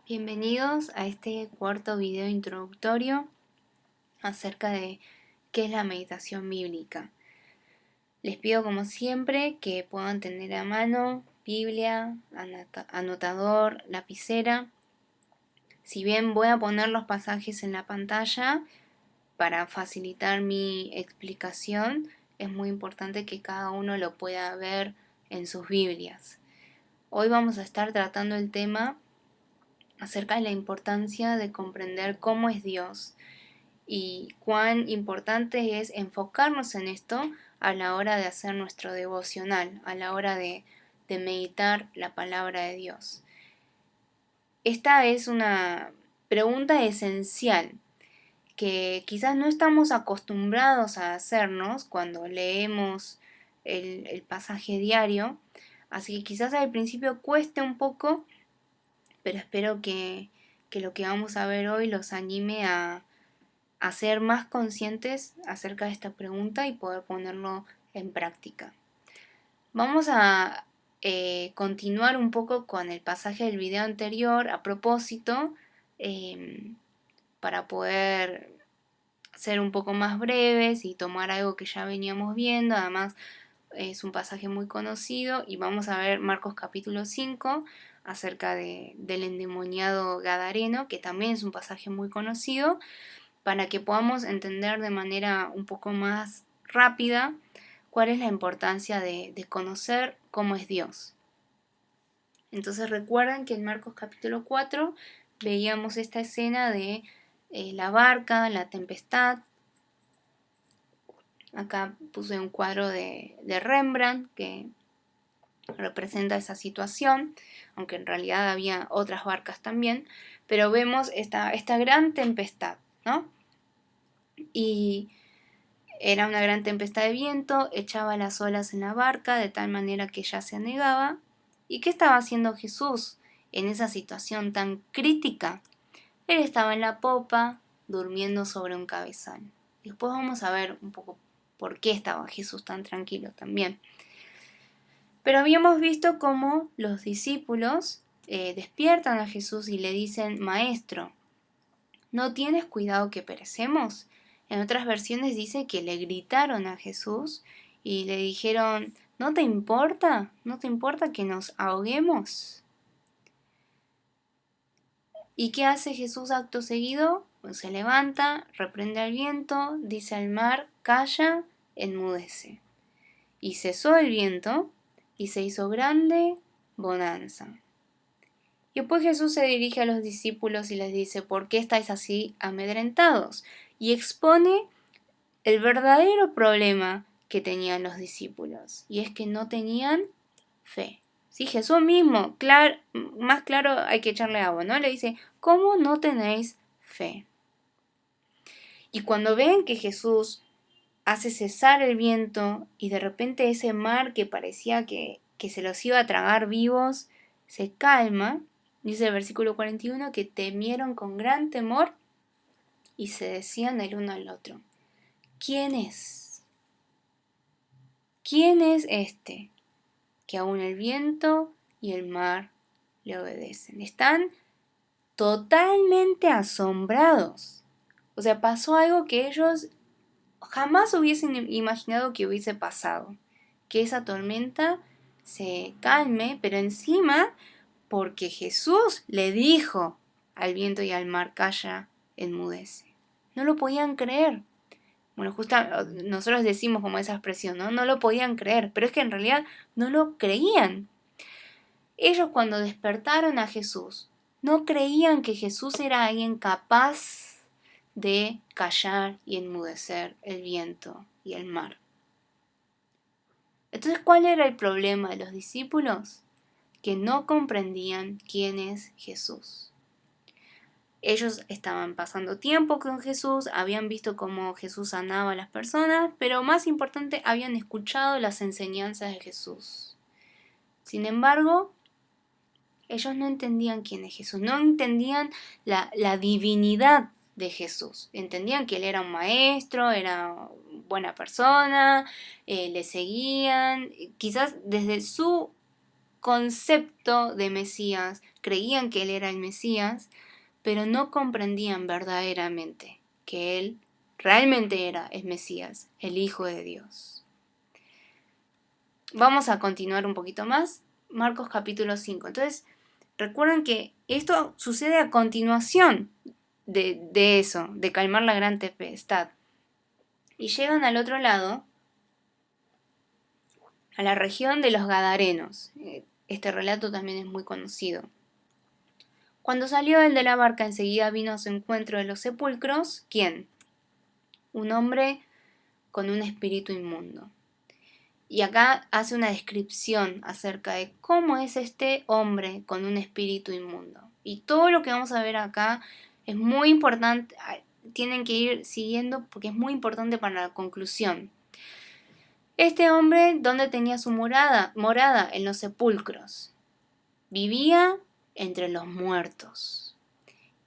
Bienvenidos a este cuarto video introductorio acerca de qué es la meditación bíblica. Les pido como siempre que puedan tener a mano Biblia, anotador, lapicera. Si bien voy a poner los pasajes en la pantalla para facilitar mi explicación, es muy importante que cada uno lo pueda ver en sus Biblias. Hoy vamos a estar tratando el tema acerca de la importancia de comprender cómo es Dios y cuán importante es enfocarnos en esto a la hora de hacer nuestro devocional, a la hora de meditar la palabra de Dios. Esta es una pregunta esencial que quizás no estamos acostumbrados a hacernos cuando leemos el pasaje diario, así que quizás al principio cueste un poco, pero espero que lo que vamos a ver hoy los anime a ser más conscientes acerca de esta pregunta y poder ponerlo en práctica. Vamos a continuar un poco con el pasaje del video anterior a propósito, para poder ser un poco más breves y tomar algo que ya veníamos viendo. Además es un pasaje muy conocido y vamos a ver Marcos capítulo 5 acerca del endemoniado gadareno, que también es un pasaje muy conocido, para que podamos entender de manera un poco más rápida cuál es la importancia de conocer cómo es Dios. Entonces recuerden que en Marcos capítulo 4 veíamos esta escena de la barca, la tempestad. Acá puse un cuadro de Rembrandt que representa esa situación, aunque en realidad había otras barcas también, pero vemos esta gran tempestad, ¿no? Y era una gran tempestad de viento, echaba las olas en la barca de tal manera que ya se anegaba. ¿Y qué estaba haciendo Jesús en esa situación tan crítica? Él estaba en la popa, durmiendo sobre un cabezal. Después vamos a ver un poco por qué estaba Jesús tan tranquilo también. Pero habíamos visto cómo los discípulos despiertan a Jesús y le dicen: Maestro, ¿no tienes cuidado que perecemos? En otras versiones dice que le gritaron a Jesús y le dijeron: ¿no te importa? ¿No te importa que nos ahoguemos? ¿Y qué hace Jesús acto seguido? Pues se levanta, reprende al viento, dice al mar: calla, enmudece. Y cesó el viento y se hizo grande bonanza. Y después Jesús se dirige a los discípulos y les dice: ¿por qué estáis así amedrentados? Y expone el verdadero problema que tenían los discípulos, y es que no tenían fe. Sí, Jesús mismo, más claro hay que echarle agua, ¿no? Le dice: ¿cómo no tenéis fe? Y cuando ven que Jesús hace cesar el viento y de repente ese mar que parecía que se los iba a tragar vivos, se calma, dice el versículo 41, que temieron con gran temor y se decían el uno al otro: ¿quién es? ¿Quién es este que aún el viento y el mar le obedecen? Están totalmente asombrados. O sea, pasó algo que ellos jamás hubiesen imaginado que hubiese pasado. Que esa tormenta se calme, pero encima porque Jesús le dijo al viento y al mar: calla, enmudece. No lo podían creer. Bueno, justo nosotros decimos como esa expresión, ¿no? No lo podían creer, pero es que en realidad no lo creían. Ellos, cuando despertaron a Jesús, no creían que Jesús era alguien capaz de callar y enmudecer el viento y el mar. Entonces, ¿cuál era el problema de los discípulos? Que no comprendían quién es Jesús. Ellos estaban pasando tiempo con Jesús, habían visto cómo Jesús sanaba a las personas, pero más importante, habían escuchado las enseñanzas de Jesús. Sin embargo, ellos no entendían quién es Jesús, no entendían la divinidad de Jesús. Entendían que Él era un maestro, era buena persona, le seguían. Quizás desde su concepto de Mesías creían que él era el Mesías, pero no comprendían verdaderamente que él realmente era el Mesías, el Hijo de Dios. Vamos a continuar un poquito más. Marcos capítulo 5. Entonces, recuerden que esto sucede a continuación de eso, de calmar la gran tempestad. Y llegan al otro lado, a la región de los Gadarenos. Este relato también es muy conocido. Cuando salió él de la barca, enseguida vino a su encuentro de los sepulcros. ¿Quién? Un hombre con un espíritu inmundo. Y acá hace una descripción acerca de cómo es este hombre con un espíritu inmundo. Y todo lo que vamos a ver acá es muy importante, tienen que ir siguiendo porque es muy importante para la conclusión. Este hombre, ¿dónde tenía su morada? Morada en los sepulcros. Vivía entre los muertos.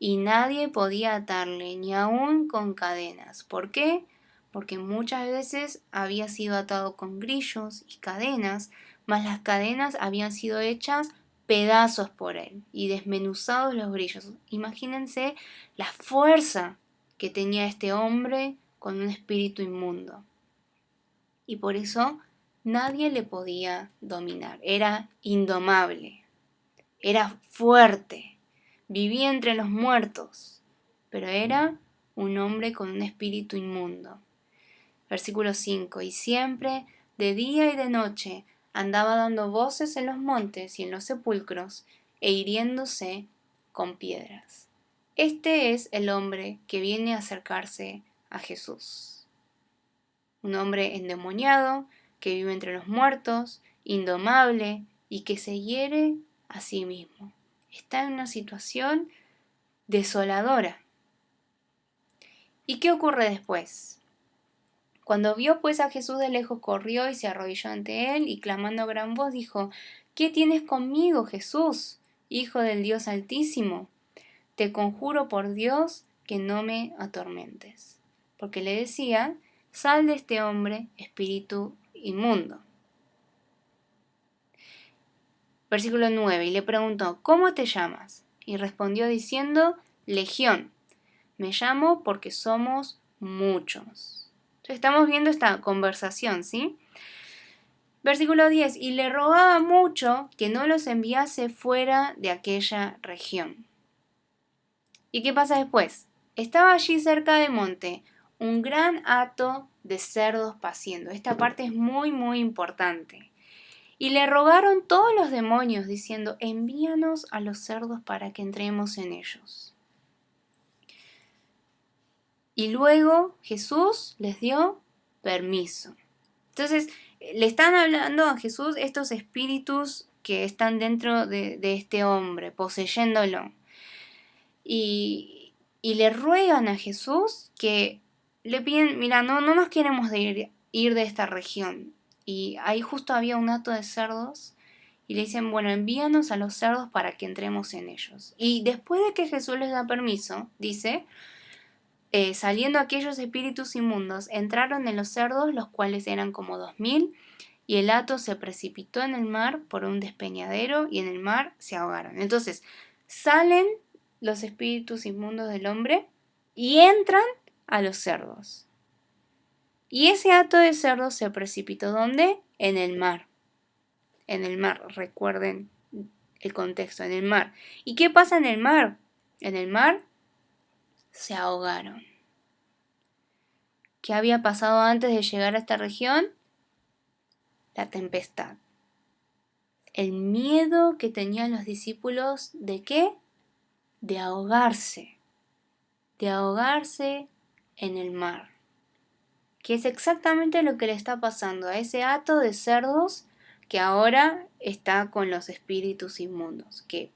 Y nadie podía atarle, ni aún con cadenas. ¿Por qué? Porque muchas veces había sido atado con grillos y cadenas, mas las cadenas habían sido hechas pedazos por él y desmenuzados los grillos. Imagínense la fuerza que tenía este hombre con un espíritu inmundo. Y por eso nadie le podía dominar. Era indomable, era fuerte, vivía entre los muertos, pero era un hombre con un espíritu inmundo. Versículo 5. Y siempre, de día y de noche, andaba dando voces en los montes y en los sepulcros, e hiriéndose con piedras. Este es el hombre que viene a acercarse a Jesús. Un hombre endemoniado, que vive entre los muertos, indomable y que se hiere a sí mismo. Está en una situación desoladora. ¿Y qué ocurre después? Cuando vio pues a Jesús de lejos, corrió y se arrodilló ante él y clamando a gran voz dijo: ¿Qué tienes conmigo, Jesús, Hijo del Dios Altísimo? Te conjuro por Dios que no me atormentes. Porque le decía: sal de este hombre, espíritu inmundo. Versículo 9. Y le preguntó: ¿cómo te llamas? Y respondió diciendo: Legión. Me llamo porque somos muchos. Entonces estamos viendo esta conversación, ¿sí? Versículo 10. Y le rogaba mucho que no los enviase fuera de aquella región. ¿Y qué pasa después? Estaba allí cerca del monte un gran hato de cerdos paciendo. Esta parte es muy, muy importante. Y le rogaron todos los demonios, diciendo: envíanos a los cerdos para que entremos en ellos. Y luego Jesús les dio permiso. Entonces, le están hablando a Jesús estos espíritus que están dentro de este hombre, poseyéndolo. Y le ruegan a Jesús que le piden: mira, no nos queremos ir de esta región. Y ahí justo había un hato de cerdos. Y le dicen: bueno, envíanos a los cerdos para que entremos en ellos. Y después de que Jesús les da permiso, dice: saliendo aquellos espíritus inmundos, entraron en los cerdos, los cuales eran como 2000, y el hato se precipitó en el mar por un despeñadero, y en el mar se ahogaron. Entonces, salen los espíritus inmundos del hombre y entran a los cerdos. Y ese hato de cerdos se precipitó, ¿dónde? En el mar. En el mar, recuerden el contexto, en el mar. ¿Y qué pasa en el mar? En el mar se ahogaron. ¿Qué había pasado antes de llegar a esta región? La tempestad. El miedo que tenían los discípulos, ¿de qué? De ahogarse. De ahogarse en el mar. Que es exactamente lo que le está pasando a ese hato de cerdos que ahora está con los espíritus inmundos, que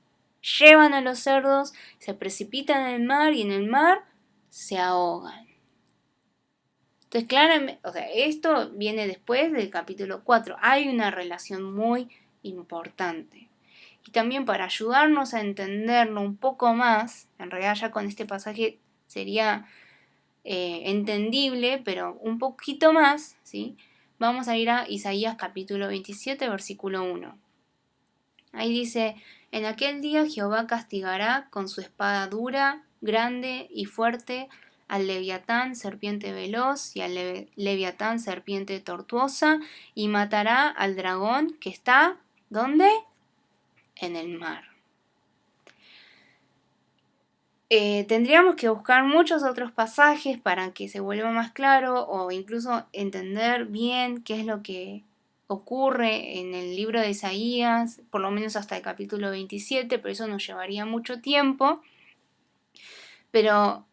llevan a los cerdos, se precipitan en el mar y en el mar se ahogan. Entonces, claramente, esto viene después del capítulo 4. Hay una relación muy importante. Y también para ayudarnos a entenderlo un poco más, en realidad ya con este pasaje sería entendible, pero un poquito más, ¿sí? Vamos a ir a Isaías capítulo 27, versículo 1. Ahí dice: En aquel día Jehová castigará con su espada dura, grande y fuerte al leviatán, serpiente veloz, y al leviatán, serpiente tortuosa, y matará al dragón que está, ¿dónde? En el mar. Tendríamos que buscar muchos otros pasajes para que se vuelva más claro o incluso entender bien qué es lo que ocurre en el libro de Isaías, por lo menos hasta el capítulo 27, pero eso nos llevaría mucho tiempo. Pero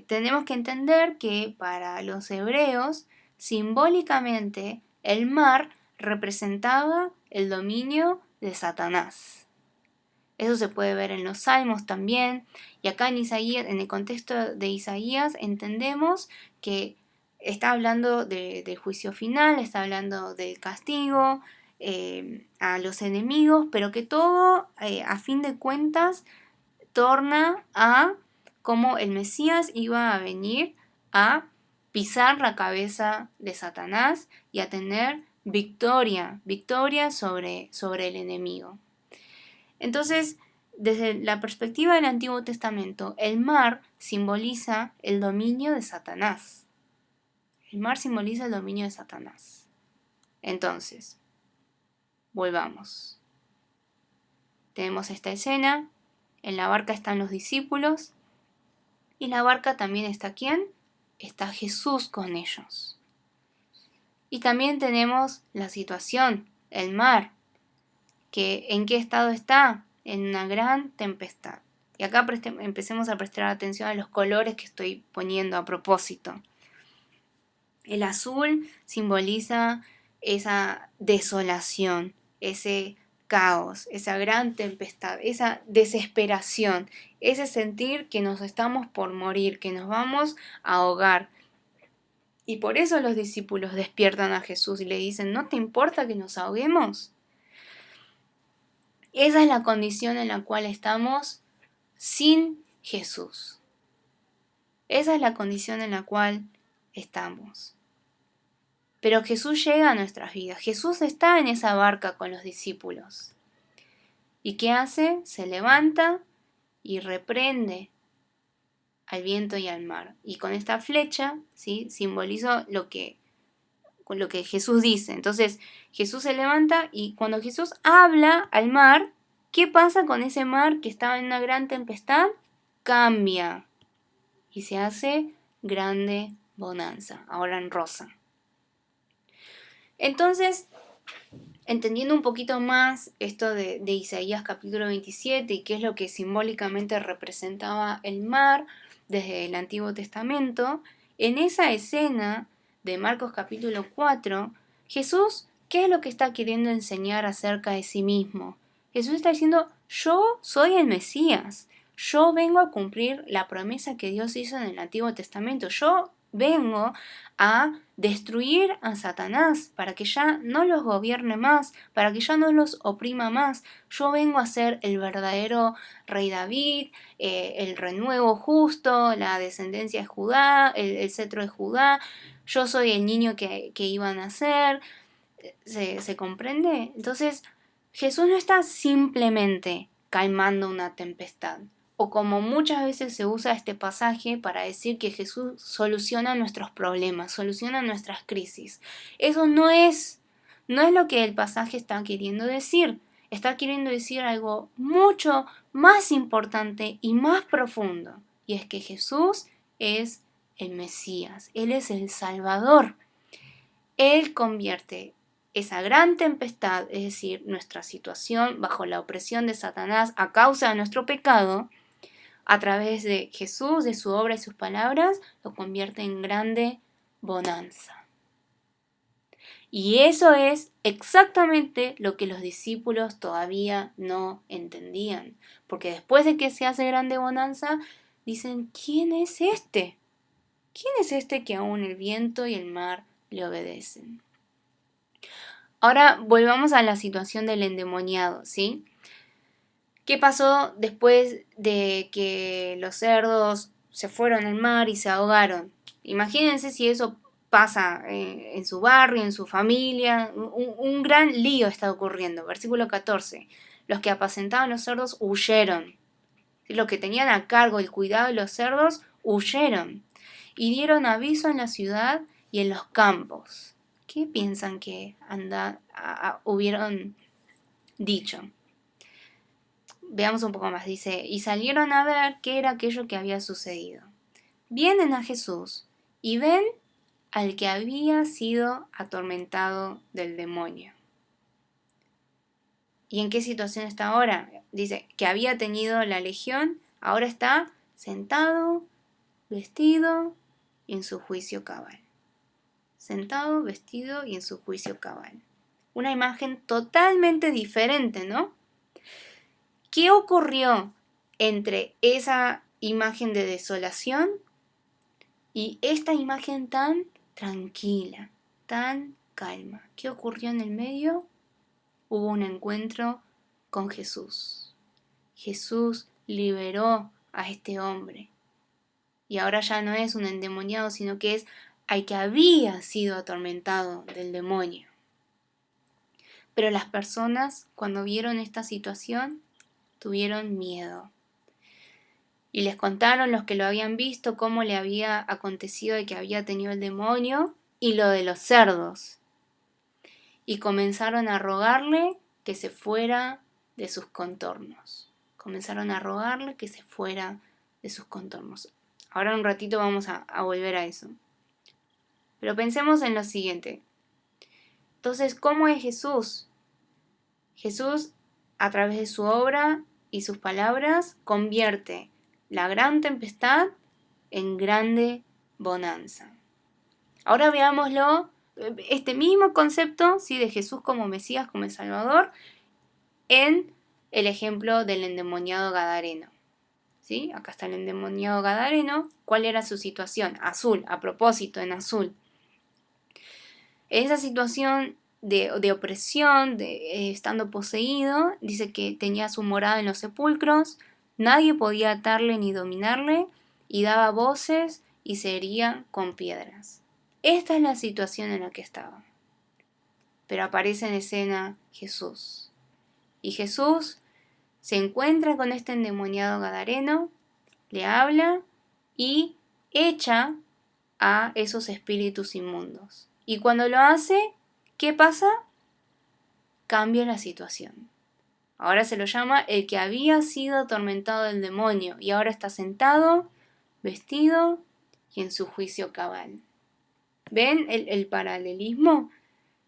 tenemos que entender que para los hebreos, simbólicamente, el mar representaba el dominio de Satanás. Eso se puede ver en los Salmos también. Y acá en Isaías, en el contexto de Isaías, entendemos que está hablando del juicio final, está hablando del castigo a los enemigos, pero que todo, a fin de cuentas, torna a cómo el Mesías iba a venir a pisar la cabeza de Satanás y a tener victoria sobre el enemigo. Entonces, desde la perspectiva del Antiguo Testamento, el mar simboliza el dominio de Satanás. El mar simboliza el dominio de Satanás. Entonces, volvamos. Tenemos esta escena, en la barca están los discípulos, y en la barca también está ¿quién? Está Jesús con ellos. Y también tenemos la situación, el mar, que ¿en qué estado está? En una gran tempestad. Y acá empecemos a prestar atención a los colores que estoy poniendo a propósito. El azul simboliza esa desolación, ese caos, esa gran tempestad, esa desesperación, ese sentir que nos estamos por morir, que nos vamos a ahogar. Y por eso los discípulos despiertan a Jesús y le dicen, ¿no te importa que nos ahoguemos? Esa es la condición en la cual estamos sin Jesús. Esa es la condición en la cual estamos. Pero Jesús llega a nuestras vidas. Jesús está en esa barca con los discípulos. ¿Y qué hace? Se levanta y reprende al viento y al mar. Y con esta flecha, ¿sí?, simbolizo con lo que Jesús dice. Entonces, Jesús se levanta y cuando Jesús habla al mar, ¿qué pasa con ese mar que estaba en una gran tempestad? Cambia y se hace grande bonanza, ahora en rosa. Entonces, entendiendo un poquito más esto de Isaías capítulo 27 y qué es lo que simbólicamente representaba el mar desde el Antiguo Testamento, en esa escena de Marcos capítulo 4, Jesús, ¿qué es lo que está queriendo enseñar acerca de sí mismo? Jesús está diciendo, yo soy el Mesías, yo vengo a cumplir la promesa que Dios hizo en el Antiguo Testamento, yo vengo a destruir a Satanás para que ya no los gobierne más, para que ya no los oprima más. Yo vengo a ser el verdadero rey David, el renuevo justo, la descendencia de Judá, el cetro de Judá. Yo soy el niño que iban a nacer. ¿Se comprende? Entonces, Jesús no está simplemente calmando una tempestad. O como muchas veces se usa este pasaje para decir que Jesús soluciona nuestros problemas, soluciona nuestras crisis. Eso no es lo que el pasaje está queriendo decir. Está queriendo decir algo mucho más importante y más profundo. Y es que Jesús es el Mesías, Él es el Salvador. Él convierte esa gran tempestad, es decir, nuestra situación bajo la opresión de Satanás a causa de nuestro pecado, a través de Jesús, de su obra y sus palabras, lo convierte en grande bonanza. Y eso es exactamente lo que los discípulos todavía no entendían. Porque después de que se hace grande bonanza, dicen, ¿quién es este? ¿Quién es este que aún el viento y el mar le obedecen? Ahora volvamos a la situación del endemoniado, ¿sí? ¿Qué pasó después de que los cerdos se fueron al mar y se ahogaron? Imagínense si eso pasa en su barrio, en su familia. Un gran lío está ocurriendo. Versículo 14. los que apacentaban los cerdos huyeron. Los que tenían a cargo el cuidado de los cerdos huyeron y dieron aviso en la ciudad y en los campos. ¿Qué piensan que hubieron dicho? Veamos un poco más. Dice, y salieron a ver qué era aquello que había sucedido. Vienen a Jesús y ven al que había sido atormentado del demonio. ¿Y en qué situación está ahora? Dice que había tenido la legión, ahora está sentado, vestido y en su juicio cabal. Sentado, vestido y en su juicio cabal. Una imagen totalmente diferente, ¿no? ¿Qué ocurrió entre esa imagen de desolación y esta imagen tan tranquila, tan calma? ¿Qué ocurrió en el medio? Hubo un encuentro con Jesús. Jesús liberó a este hombre. Y ahora ya no es un endemoniado, sino que es al que había sido atormentado del demonio. Pero las personas, cuando vieron esta situación, tuvieron miedo. Y les contaron los que lo habían visto cómo le había acontecido de que había tenido el demonio y lo de los cerdos. Y comenzaron a rogarle que se fuera de sus contornos. Comenzaron a rogarle que se fuera de sus contornos. Ahora un ratito vamos a volver a eso. Pero pensemos en lo siguiente. Entonces, ¿cómo es Jesús? Jesús, a través de su obra y sus palabras, convierte la gran tempestad en grande bonanza. Ahora veámoslo, este mismo concepto, ¿sí?, de Jesús como Mesías, como el Salvador, en el ejemplo del endemoniado gadareno. ¿Sí? Acá está el endemoniado gadareno. ¿Cuál era su situación? Azul, a propósito, en azul. Esa situación de opresión, estando poseído, dice que tenía su morada en los sepulcros, nadie podía atarle ni dominarle, y daba voces y se hería con piedras. Esta es la situación en la que estaba. Pero aparece en escena Jesús. Y Jesús se encuentra con este endemoniado gadareno, le habla y echa a esos espíritus inmundos. Y cuando lo hace, ¿qué pasa? Cambia la situación. Ahora se lo llama el que había sido atormentado del demonio y ahora está sentado, vestido y en su juicio cabal. ¿Ven el paralelismo?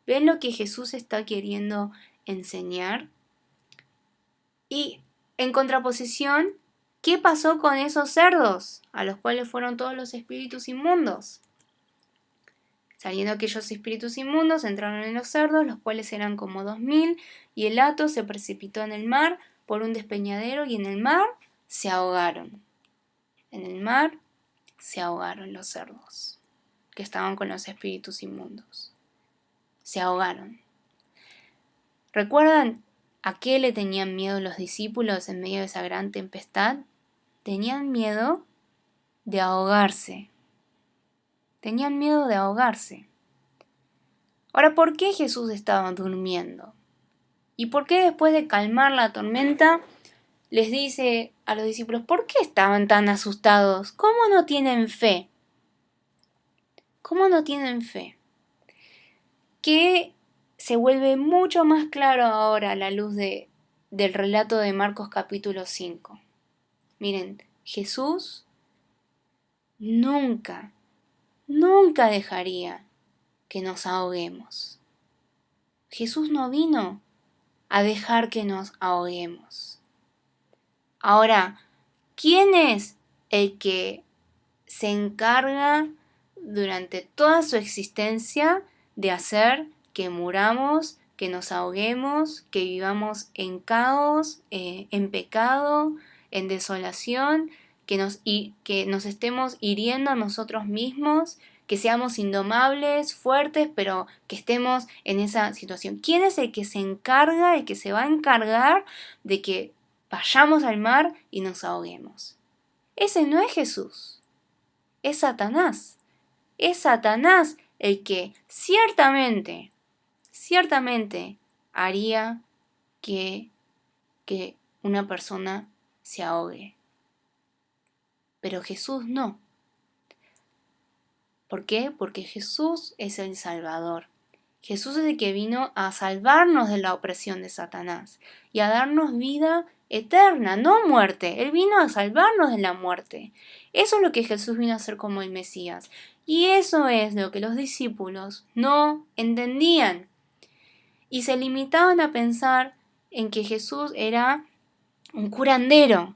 ¿Ven lo que Jesús está queriendo enseñar? Y en contraposición, ¿qué pasó con esos cerdos a los cuales fueron todos los espíritus inmundos? Saliendo aquellos espíritus inmundos, entraron en los cerdos, los cuales eran como 2000, y el hato se precipitó en el mar por un despeñadero y en el mar se ahogaron. En el mar se ahogaron los cerdos que estaban con los espíritus inmundos. Se ahogaron. ¿Recuerdan a qué le tenían miedo los discípulos en medio de esa gran tempestad? Tenían miedo de ahogarse. Tenían miedo de ahogarse. Ahora, ¿por qué Jesús estaba durmiendo? ¿Y por qué después de calmar la tormenta les dice a los discípulos, ¿por qué estaban tan asustados? ¿Cómo no tienen fe? ¿Cómo no tienen fe? Que se vuelve mucho más claro ahora a la luz del relato de Marcos capítulo 5. Miren, Jesús nunca dejaría que nos ahoguemos. Jesús no vino a dejar que nos ahoguemos. Ahora, ¿quién es el que se encarga durante toda su existencia de hacer que muramos, que nos ahoguemos, que vivamos en caos, en pecado, en desolación, que nos estemos hiriendo a nosotros mismos, que seamos indomables, fuertes, pero que estemos en esa situación? ¿Quién es el que se encarga, el que se va a encargar de que vayamos al mar y nos ahoguemos? Ese no es Jesús, es Satanás. Es Satanás el que ciertamente haría que que una persona se ahogue. Pero Jesús no. ¿Por qué? Porque Jesús es el Salvador. Jesús es el que vino a salvarnos de la opresión de Satanás y a darnos vida eterna, no muerte. Él vino a salvarnos de la muerte. Eso es lo que Jesús vino a hacer como el Mesías. Y eso es lo que los discípulos no entendían. Y se limitaban a pensar en que Jesús era un curandero.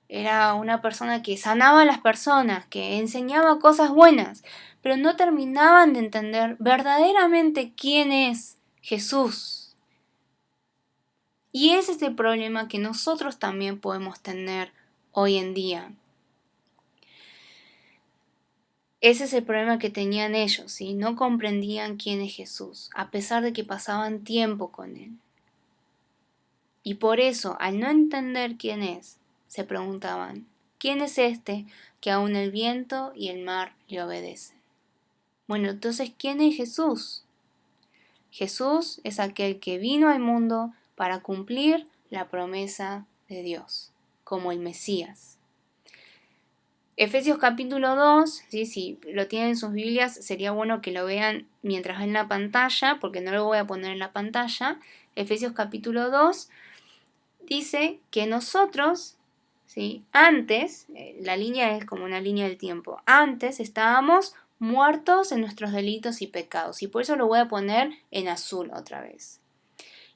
Era una persona que sanaba a las personas, que enseñaba cosas buenas, pero no terminaban de entender verdaderamente quién es Jesús. Y ese es el problema que nosotros también podemos tener hoy en día. Ese es el problema que tenían ellos, ¿sí? No comprendían quién es Jesús, a pesar de que pasaban tiempo con él. Y por eso, al no entender quién es, se preguntaban, ¿quién es este que aún el viento y el mar le obedecen? Bueno, entonces, ¿quién es Jesús? Jesús es aquel que vino al mundo para cumplir la promesa de Dios, como el Mesías. Efesios capítulo 2, ¿sí? Si lo tienen en sus Biblias, sería bueno que lo vean mientras ven la pantalla, porque no lo voy a poner en la pantalla. Efesios capítulo 2 dice que nosotros, ¿sí? Antes, la línea es como una línea del tiempo, antes estábamos muertos en nuestros delitos y pecados, y por eso lo voy a poner en azul otra vez.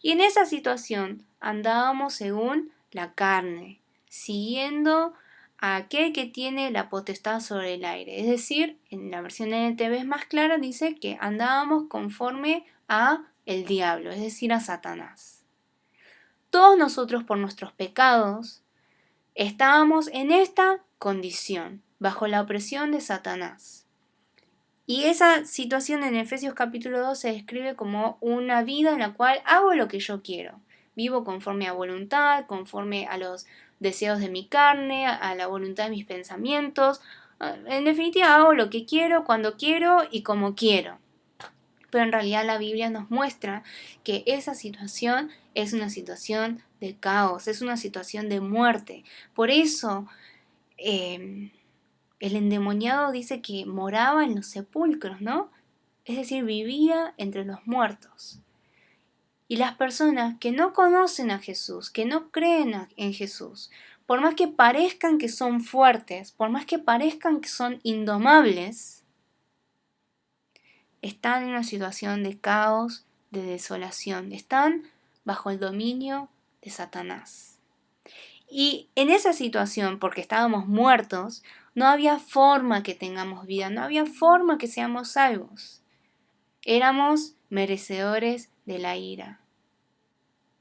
Y en esa situación andábamos según la carne, siguiendo a aquel que tiene la potestad sobre el aire. Es decir, en la versión NTV es más clara, dice que andábamos conforme a el diablo, es decir, a Satanás. Todos nosotros por nuestros pecados estábamos en esta condición, bajo la opresión de Satanás. Y esa situación en Efesios capítulo 2 se describe como una vida en la cual hago lo que yo quiero. Vivo conforme a voluntad, conforme a los deseos de mi carne, a la voluntad de mis pensamientos. En definitiva, hago lo que quiero, cuando quiero y como quiero. Pero en realidad la Biblia nos muestra que esa situación es una situación de caos, es una situación de muerte. Por eso el endemoniado dice que moraba en los sepulcros, ¿no? Es decir, vivía entre los muertos. Y las personas que no conocen a Jesús, que no creen en Jesús, por más que parezcan que son fuertes, por más que parezcan que son indomables, están en una situación de caos, de desolación, están bajo el dominio de Satanás. Y en esa situación, porque estábamos muertos, no había forma que tengamos vida, no había forma que seamos salvos. Éramos merecedores de la ira.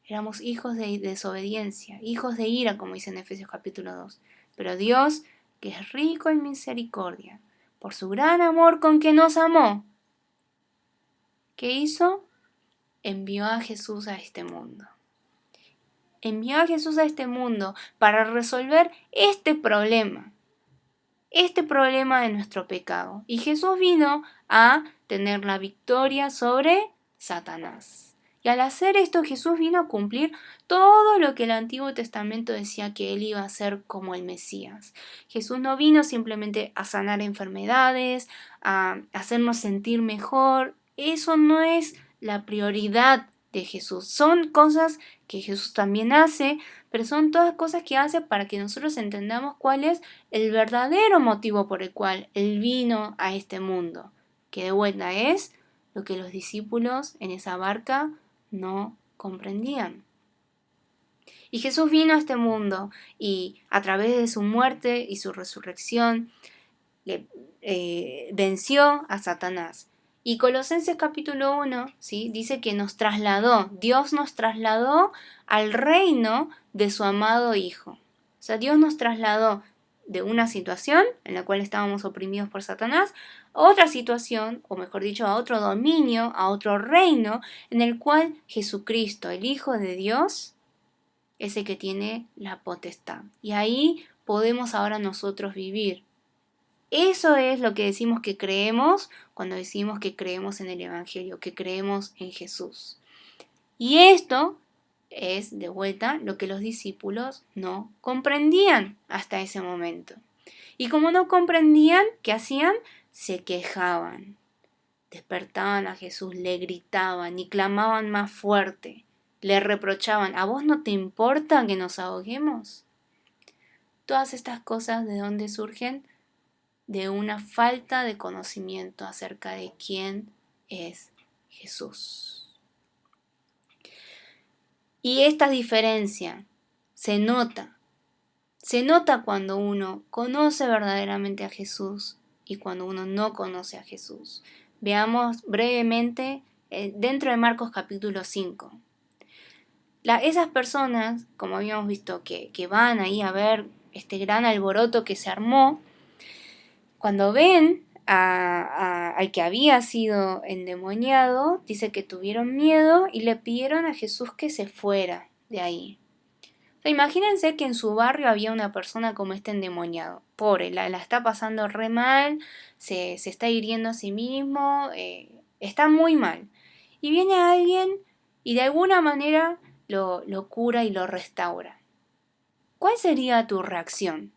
Éramos hijos de desobediencia, hijos de ira, como dice en Efesios capítulo 2. Pero Dios, que es rico en misericordia, por su gran amor con que nos amó, ¿qué hizo? Envió a Jesús a este mundo. Envió a Jesús a este mundo para resolver este problema de nuestro pecado. Y Jesús vino a tener la victoria sobre Satanás. Y al hacer esto, Jesús vino a cumplir todo lo que el Antiguo Testamento decía que él iba a hacer como el Mesías. Jesús no vino simplemente a sanar enfermedades, a hacernos sentir mejor. Eso no es la prioridad de Jesús. Son cosas que Jesús también hace, pero son todas cosas que hace para que nosotros entendamos cuál es el verdadero motivo por el cual Él vino a este mundo, que de vuelta es lo que los discípulos en esa barca no comprendían. Y Jesús vino a este mundo y a través de su muerte y su resurrección venció a Satanás. Y Colosenses capítulo 1, ¿sí? Dice que Dios nos trasladó al reino de su amado Hijo. O sea, Dios nos trasladó de una situación en la cual estábamos oprimidos por Satanás a otra situación, o mejor dicho, a otro dominio, a otro reino, en el cual Jesucristo, el Hijo de Dios, es el que tiene la potestad. Y ahí podemos ahora nosotros vivir. Eso es lo que decimos que creemos cuando decimos que creemos en el Evangelio, que creemos en Jesús. Y esto es, de vuelta, lo que los discípulos no comprendían hasta ese momento. Y como no comprendían, ¿qué hacían? Se quejaban. Despertaban a Jesús, le gritaban y clamaban más fuerte. Le reprochaban, ¿a vos no te importa que nos ahoguemos? Todas estas cosas, ¿de dónde surgen? De una falta de conocimiento acerca de quién es Jesús. Y esta diferencia se nota cuando uno conoce verdaderamente a Jesús y cuando uno no conoce a Jesús. Veamos brevemente dentro de Marcos capítulo 5. Esas personas, como habíamos visto, que van ahí a ver este gran alboroto que se armó, cuando ven al que había sido endemoniado, dice que tuvieron miedo y le pidieron a Jesús que se fuera de ahí. O sea, imagínense que en su barrio había una persona como este endemoniado. Pobre, la está pasando re mal, se está hiriendo a sí mismo, está muy mal. Y viene alguien y de alguna manera lo cura y lo restaura. ¿Cuál sería tu reacción?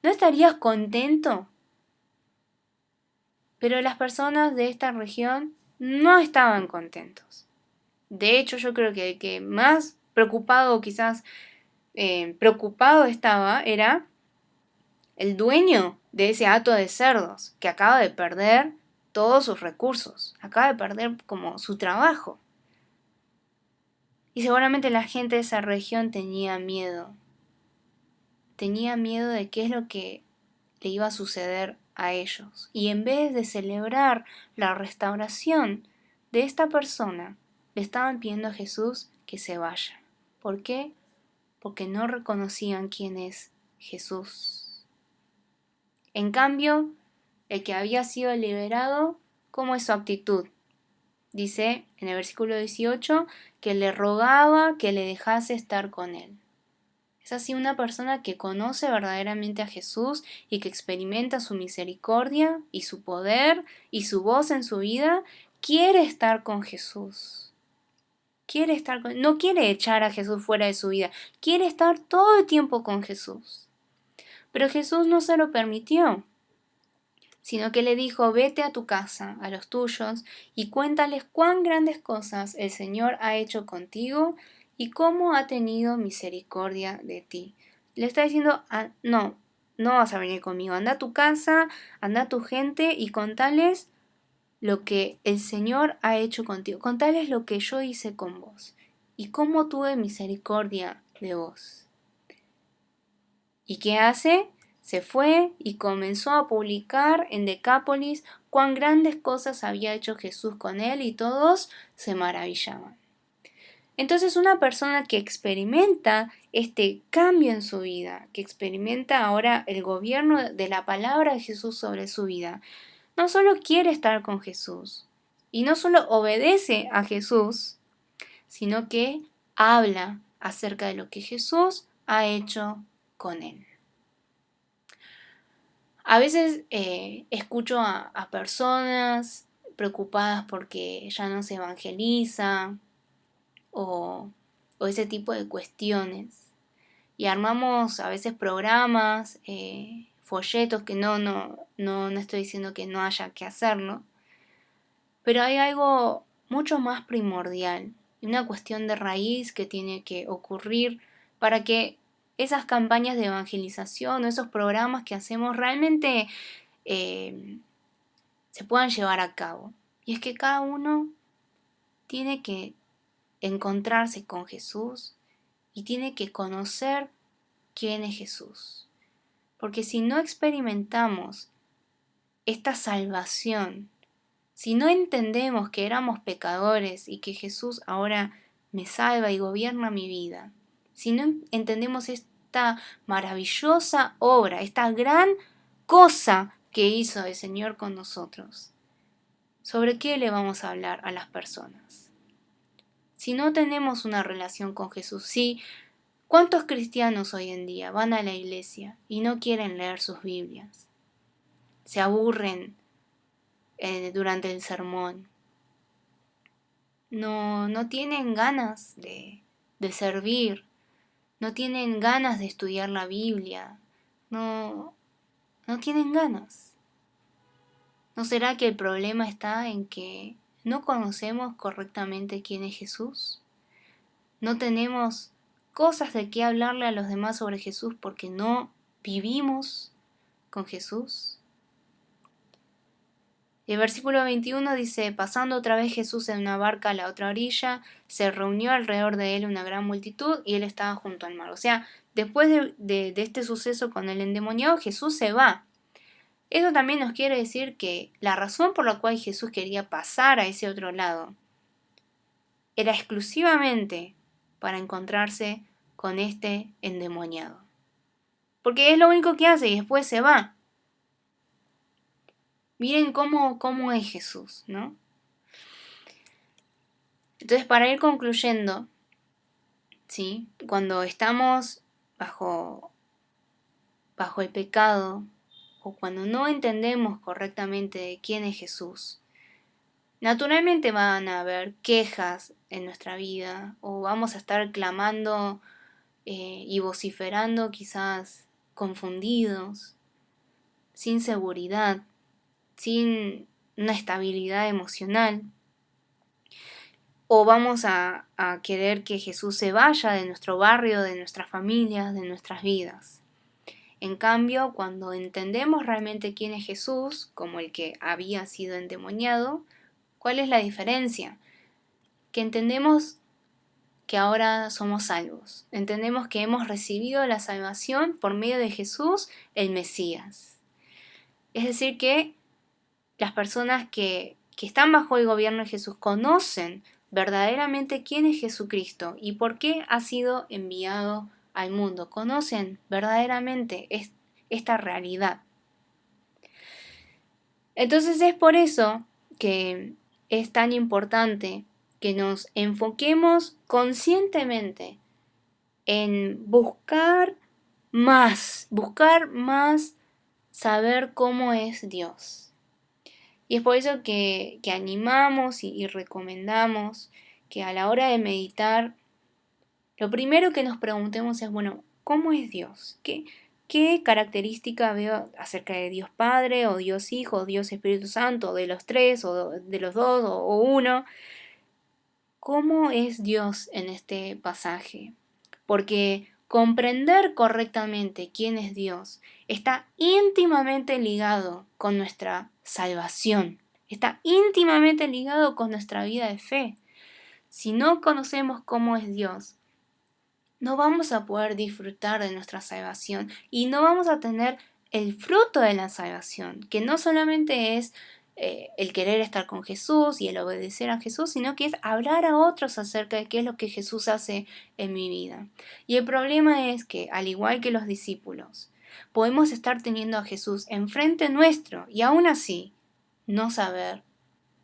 ¿No estarías contento? Pero las personas de esta región no estaban contentos. De hecho, yo creo que el que más preocupado, quizás preocupado estaba, era el dueño de ese hato de cerdos, que acaba de perder todos sus recursos, acaba de perder como su trabajo. Y seguramente la gente de esa región tenía miedo de qué es lo que le iba a suceder a ellos. Y en vez de celebrar la restauración de esta persona, le estaban pidiendo a Jesús que se vaya. ¿Por qué? Porque no reconocían quién es Jesús. En cambio, el que había sido liberado, ¿cómo es su actitud? Dice en el versículo 18 que le rogaba que le dejase estar con él. Es así una persona que conoce verdaderamente a Jesús y que experimenta su misericordia y su poder y su voz en su vida, quiere estar con Jesús. No quiere echar a Jesús fuera de su vida, quiere estar todo el tiempo con Jesús. Pero Jesús no se lo permitió, sino que le dijo, vete a tu casa, a los tuyos, y cuéntales cuán grandes cosas el Señor ha hecho contigo y cómo ha tenido misericordia de ti. Le está diciendo, no vas a venir conmigo, anda a tu casa, anda a tu gente y contales lo que el Señor ha hecho contigo, contales lo que yo hice con vos y cómo tuve misericordia de vos. ¿Y qué hace? Se fue y comenzó a publicar en Decápolis cuán grandes cosas había hecho Jesús con él y todos se maravillaban. Entonces una persona que experimenta este cambio en su vida, que experimenta ahora el gobierno de la palabra de Jesús sobre su vida, no solo quiere estar con Jesús y no solo obedece a Jesús, sino que habla acerca de lo que Jesús ha hecho con él. A veces escucho a personas preocupadas porque ya no se evangeliza o ese tipo de cuestiones. Y armamos a veces programas, folletos, que no estoy diciendo que no haya que hacerlo, pero hay algo mucho más primordial, una cuestión de raíz que tiene que ocurrir para que esas campañas de evangelización o esos programas que hacemos realmente se puedan llevar a cabo. Y es que cada uno tiene que encontrarse con Jesús y tiene que conocer quién es Jesús. Porque si no experimentamos esta salvación, si no entendemos que éramos pecadores y que Jesús ahora me salva y gobierna mi vida, si no entendemos esta maravillosa obra, esta gran cosa que hizo el Señor con nosotros, ¿sobre qué le vamos a hablar a las personas? Si no tenemos una relación con Jesús, ¿cuántos cristianos hoy en día van a la iglesia y no quieren leer sus Biblias? Se aburren durante el sermón. No tienen ganas de de servir, no tienen ganas de estudiar la Biblia, no tienen ganas. ¿No será que el problema está en que no conocemos correctamente quién es Jesús? ¿No tenemos cosas de qué hablarle a los demás sobre Jesús porque no vivimos con Jesús? El versículo 21 dice, pasando otra vez Jesús en una barca a la otra orilla, se reunió alrededor de él una gran multitud y él estaba junto al mar. O sea, después de este suceso con el endemoniado, Jesús se va. Eso también nos quiere decir que la razón por la cual Jesús quería pasar a ese otro lado era exclusivamente para encontrarse con este endemoniado. Porque es lo único que hace y después se va. Miren cómo es Jesús, ¿no? Entonces, para ir concluyendo, ¿sí? Cuando estamos bajo el pecado o cuando no entendemos correctamente quién es Jesús, naturalmente van a haber quejas en nuestra vida o vamos a estar clamando y vociferando quizás confundidos, sin seguridad, sin una estabilidad emocional. O vamos a querer que Jesús se vaya de nuestro barrio, de nuestras familias, de nuestras vidas. En cambio, cuando entendemos realmente quién es Jesús, como el que había sido endemoniado, ¿cuál es la diferencia? Que entendemos que ahora somos salvos. Entendemos que hemos recibido la salvación por medio de Jesús, el Mesías. Es decir, que las personas que están bajo el gobierno de Jesús conocen verdaderamente quién es Jesucristo y por qué ha sido enviado al mundo. Conocen verdaderamente esta realidad. Entonces es por eso que es tan importante que nos enfoquemos conscientemente en buscar más saber cómo es Dios. Y es por eso que animamos y recomendamos que a la hora de meditar, lo primero que nos preguntemos es, bueno, ¿cómo es Dios? ¿Qué característica veo acerca de Dios Padre, o Dios Hijo, o Dios Espíritu Santo, o de los tres, o de los dos, o uno? ¿Cómo es Dios en este pasaje? Porque comprender correctamente quién es Dios está íntimamente ligado con nuestra salvación, está íntimamente ligado con nuestra vida de fe. Si no conocemos cómo es Dios, no vamos a poder disfrutar de nuestra salvación y no vamos a tener el fruto de la salvación, que no solamente es el querer estar con Jesús y el obedecer a Jesús, sino que es hablar a otros acerca de qué es lo que Jesús hace en mi vida. Y el problema es que, al igual que los discípulos, podemos estar teniendo a Jesús enfrente nuestro y aún así no saber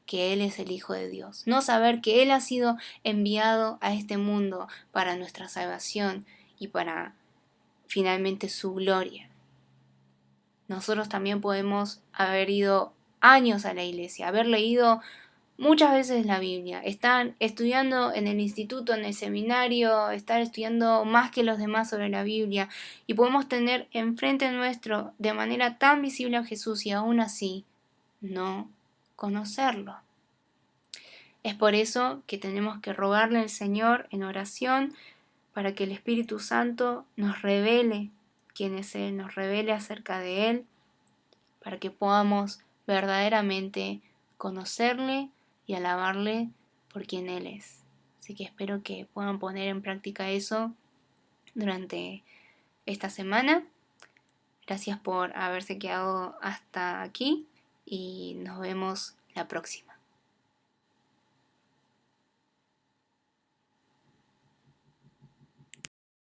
que Él es el Hijo de Dios, no saber que Él ha sido enviado a este mundo para nuestra salvación y para finalmente su gloria. Nosotros también podemos haber ido años a la iglesia, haber leído muchas veces la Biblia, estar estudiando en el instituto, en el seminario, estar estudiando más que los demás sobre la Biblia y podemos tener enfrente nuestro de manera tan visible a Jesús y aún así no conocerlo. Es por eso que tenemos que rogarle al Señor en oración para que el Espíritu Santo nos revele quién es Él, nos revele acerca de Él, para que podamos verdaderamente conocerle y alabarle por quien Él es. Así que espero que puedan poner en práctica eso durante esta semana. Gracias por haberse quedado hasta aquí y nos vemos la próxima.